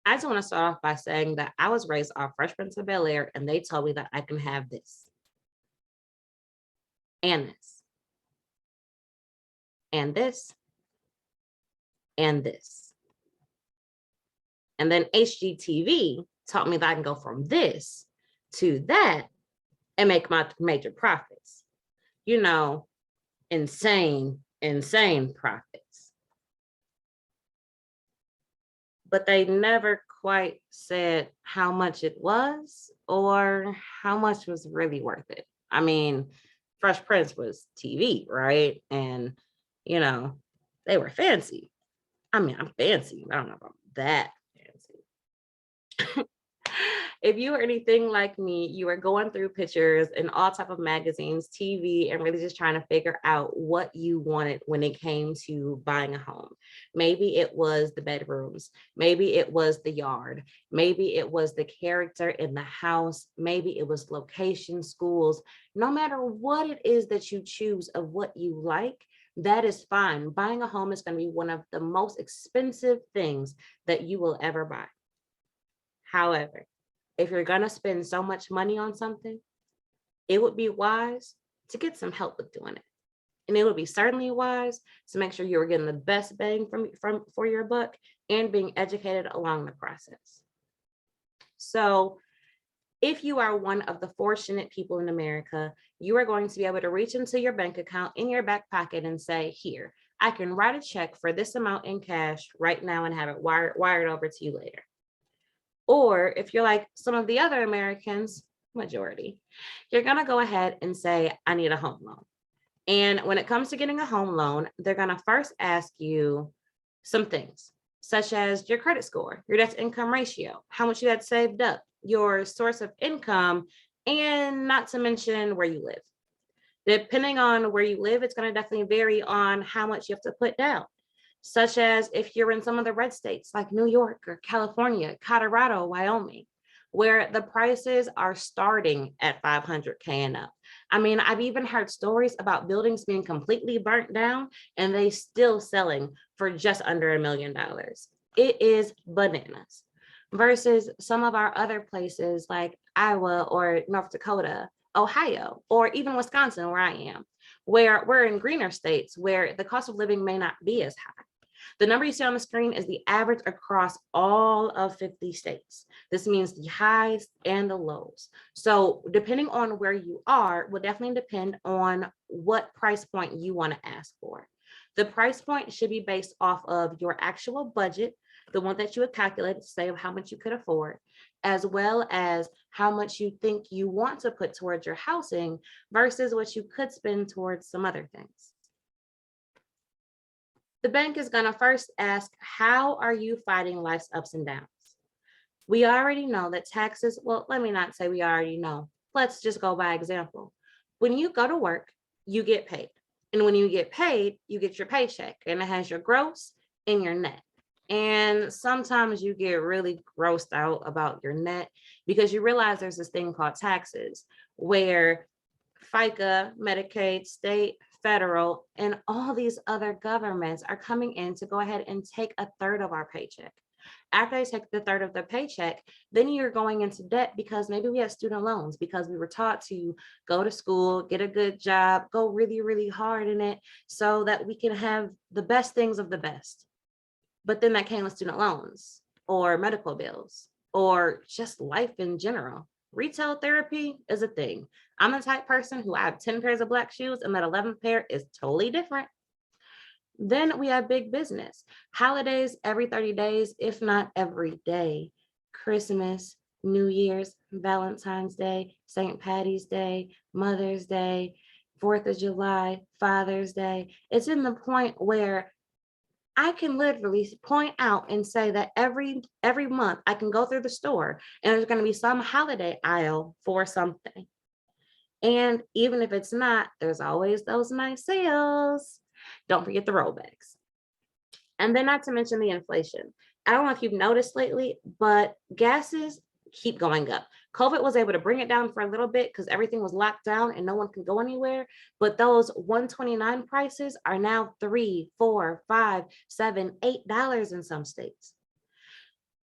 I just want to start off by saying that I was raised off Fresh Prince of Bel-Air, and they told me that I can have this and this and this and this. And then HGTV taught me that I can go from this to that and make my major profits. You know, insane profits. But they never quite said how much it was or how much was really worth it. I mean, Fresh Prince was TV, right? And, you know, they were fancy. I mean, I'm fancy. I don't know about that fancy. If you were anything like me, you were going through pictures in all type of magazines, TV, and really just trying to figure out what you wanted when it came to buying a home. Maybe it was the bedrooms, maybe it was the yard, maybe it was the character in the house, maybe it was location, schools. No matter what it is that you choose of what you like, that is fine. Buying a home is going to be one of the most expensive things that you will ever buy. However, if you're going to spend so much money on something, it would be wise to get some help with doing it. And it would be certainly wise to make sure you're getting the best bang from for your buck and being educated along the process. So if you are one of the fortunate people in America, you are going to be able to reach into your bank account in your back pocket and say, here, I can write a check for this amount in cash right now and have it wired over to you later. Or if you're like some of the other Americans, majority, you're going to go ahead and say, I need a home loan. And when it comes to getting a home loan, they're going to first ask you some things, such as your credit score, your debt to income ratio, how much you had saved up, your source of income, and not to mention where you live. Depending on where you live, it's going to definitely vary on how much you have to put down, such as if you're in some of the red states like New York or California, Colorado, Wyoming, where the prices are starting at 500K and up. I mean, I've even heard stories about buildings being completely burnt down and they still selling for just under $1 million. It is bananas. Versus some of our other places like Iowa or North Dakota, Ohio, or even Wisconsin, where I am, where we're in greener states where the cost of living may not be as high. The number you see on the screen is the average across all of 50 states. This means the highs and the lows. So depending on where you are will definitely depend on what price point you want to ask for. The price point should be based off of your actual budget, the one that you would calculate to say how much you could afford, as well as how much you think you want to put towards your housing versus what you could spend towards some other things. The bank is going to first ask, how are you fighting life's ups and downs? We already know that taxes, well, let me not say we already know. Let's just go by example. When you go to work, you get paid. And when you get paid, you get your paycheck and it has your gross and your net. And sometimes you get really grossed out about your net because you realize there's this thing called taxes where FICA, Medicaid, state, federal, and all these other governments are coming in to go ahead and take a third of our paycheck. After they take the third of the paycheck, then you're going into debt because maybe we have student loans because we were taught to go to school, get a good job, go really, really hard in it so that we can have the best things of the best. But then that came with student loans or medical bills or just life in general. Retail therapy is a thing. I'm the type person who I have 10 pairs of black shoes and that 11th pair is totally different. Then we have big business. Holidays every 30 days, if not every day. Christmas, New Year's, Valentine's Day, St. Patty's Day, Mother's Day, 4th of July, Father's Day. It's in the point where I can literally point out and say that every month I can go through the store and there's going to be some holiday aisle for something. And even if it's not, there's always those nice sales. Don't forget the rollbacks. And then not to mention the inflation. I don't know if you've noticed lately, but gases keep going up. COVID was able to bring it down for a little bit because everything was locked down and no one can go anywhere. But those 129 prices are now $3, $4, $5, $7, $8 in some states.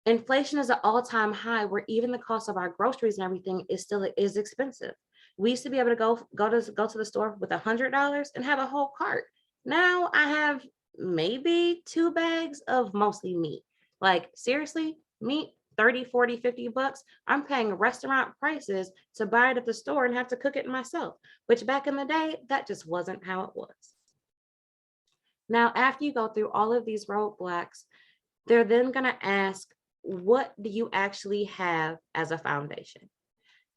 Inflation is an all-time high where even the cost of our groceries and everything is expensive. We used to be able to go to the store with $100 and have a whole cart. Now I have maybe 2 bags of mostly meat. Like seriously, meat 30, 40, $50. I'm paying restaurant prices to buy it at the store and have to cook it myself, which back in the day, that just wasn't how it was. Now, after you go through all of these roadblocks, they're then going to ask, what do you actually have as a foundation?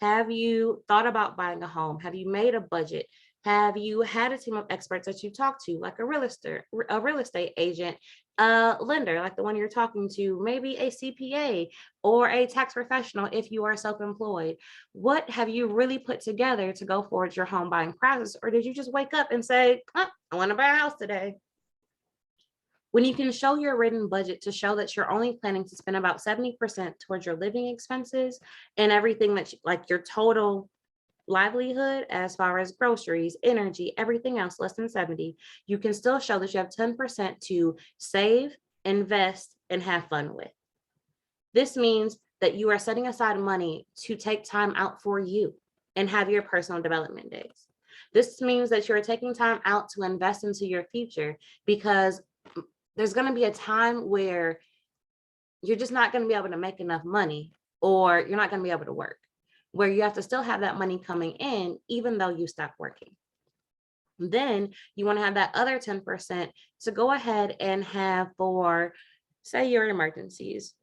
Have you thought about buying a home? Have you made a budget? Have you had a team of experts that you talk to, like a real estate agent, a lender, like the one you're talking to, maybe a CPA or a tax professional if you are self-employed? What have you really put together to go forward your home buying process? Or did you just wake up and say, oh, I want to buy a house today? When you can show your written budget to show that you're only planning to spend about 70% towards your living expenses and everything that like your total livelihood as far as groceries, energy, everything else less than 70, you can still show that you have 10% to save, invest, and have fun with. This means that you are setting aside money to take time out for you and have your personal development days. This means that you're taking time out to invest into your future because there's going to be a time where you're just not going to be able to make enough money, or you're not going to be able to work, where you have to still have that money coming in, even though you stop working. Then you want to have that other 10% to go ahead and have for, say, your emergencies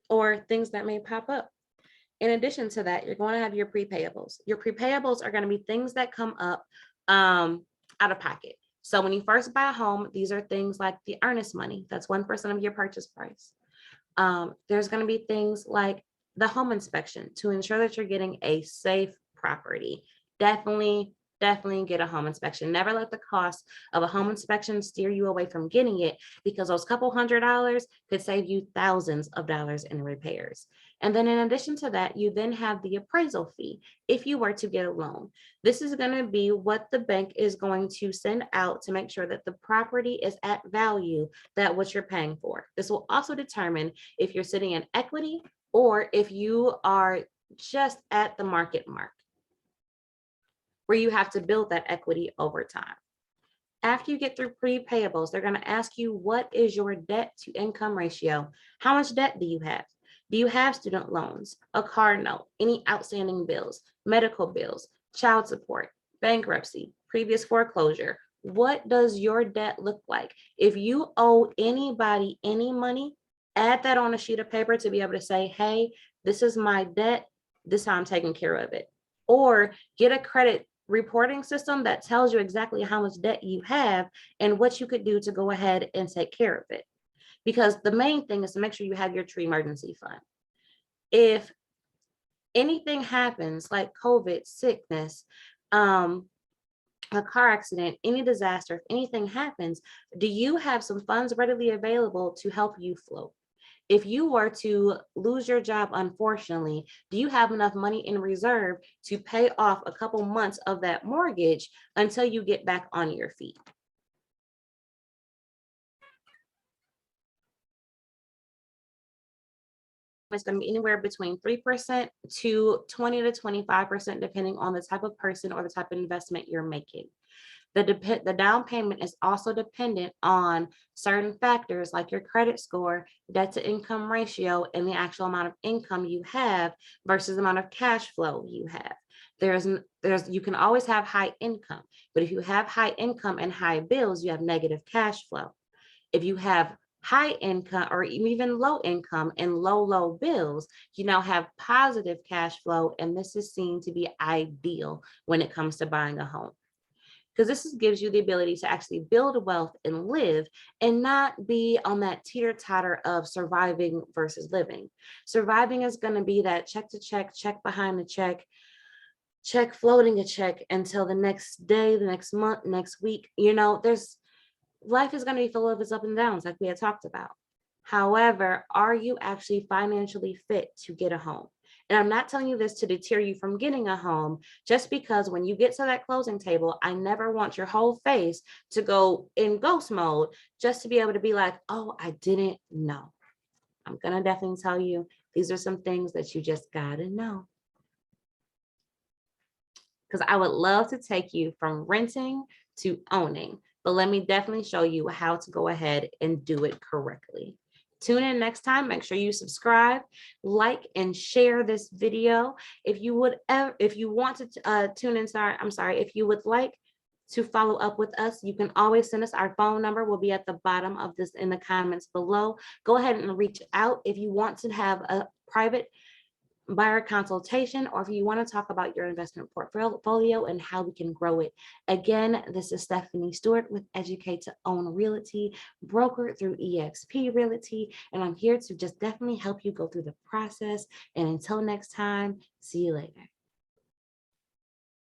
or things that may pop up. In addition to that, you're going to have your prepayables. Your prepayables are going to be things that come up out of pocket. So when you first buy a home, these are things like the earnest money. That's 1% of your purchase price. There's going to be things like the home inspection to ensure that you're getting a safe property. Definitely get a home inspection. Never let the cost of a home inspection steer you away from getting it, because those couple $100s could save you thousands of dollars in repairs. And then in addition to that, you then have the appraisal fee if you were to get a loan. This is going to be what the bank is going to send out to make sure that the property is at value that what you're paying for. This will also determine if you're sitting in equity or if you are just at the market mark, where you have to build that equity over time. After you get through prepayables, they're going to ask you, what is your debt to income ratio? How much debt do you have? Do you have student loans, a car note, any outstanding bills, medical bills, child support, bankruptcy, previous foreclosure? What does your debt look like? If you owe anybody any money, add that on a sheet of paper to be able to say, hey, this is my debt, this is how I'm taking care of it. Or get a credit reporting system that tells you exactly how much debt you have and what you could do to go ahead and take care of it. Because the main thing is to make sure you have your true emergency fund. If anything happens like COVID, sickness, a car accident, any disaster, if anything happens, do you have some funds readily available to help you float? If you were to lose your job, unfortunately, do you have enough money in reserve to pay off a couple months of that mortgage until you get back on your feet? It's going to be anywhere between 3% to 20 to 25%, depending on the type of person or the type of investment you're making. The down payment is also dependent on certain factors like your credit score, debt to income ratio, and the actual amount of income you have versus the amount of cash flow you have. You can always have high income, but if you have high income and high bills, you have negative cash flow. If you have high income or even low income and low bills, you now have positive cash flow, and this is seen to be ideal when it comes to buying a home, because this gives you the ability to actually build wealth and live and not be on that teeter-totter of surviving versus living. Surviving is going to be that check to check, check behind the check floating a check until the next day, the next month, next week. Life is going to be full of its up and downs, like we had talked about. However, are you actually financially fit to get a home? And I'm not telling you this to deter you from getting a home, just because when you get to that closing table, I never want your whole face to go in ghost mode just to be able to be like, oh, I didn't know. I'm gonna definitely tell you, these are some things that you just gotta know. Because I would love to take you from renting to owning, but let me definitely show you how to go ahead and do it correctly. Tune in next time. Make sure you subscribe, like, and share this video. If you would ever, if you want to tune in, if you would like to follow up with us, you can always send us. Our phone number will be at the bottom of this in the comments below. Go ahead and reach out if you want to have a private buyer consultation, or if you want to talk about your investment portfolio and how we can grow it. Again, this is Stephanie Stewart with Educate to Own Realty, brokered through eXp Realty, and I'm here to just definitely help you go through the process. And until next time, see you later.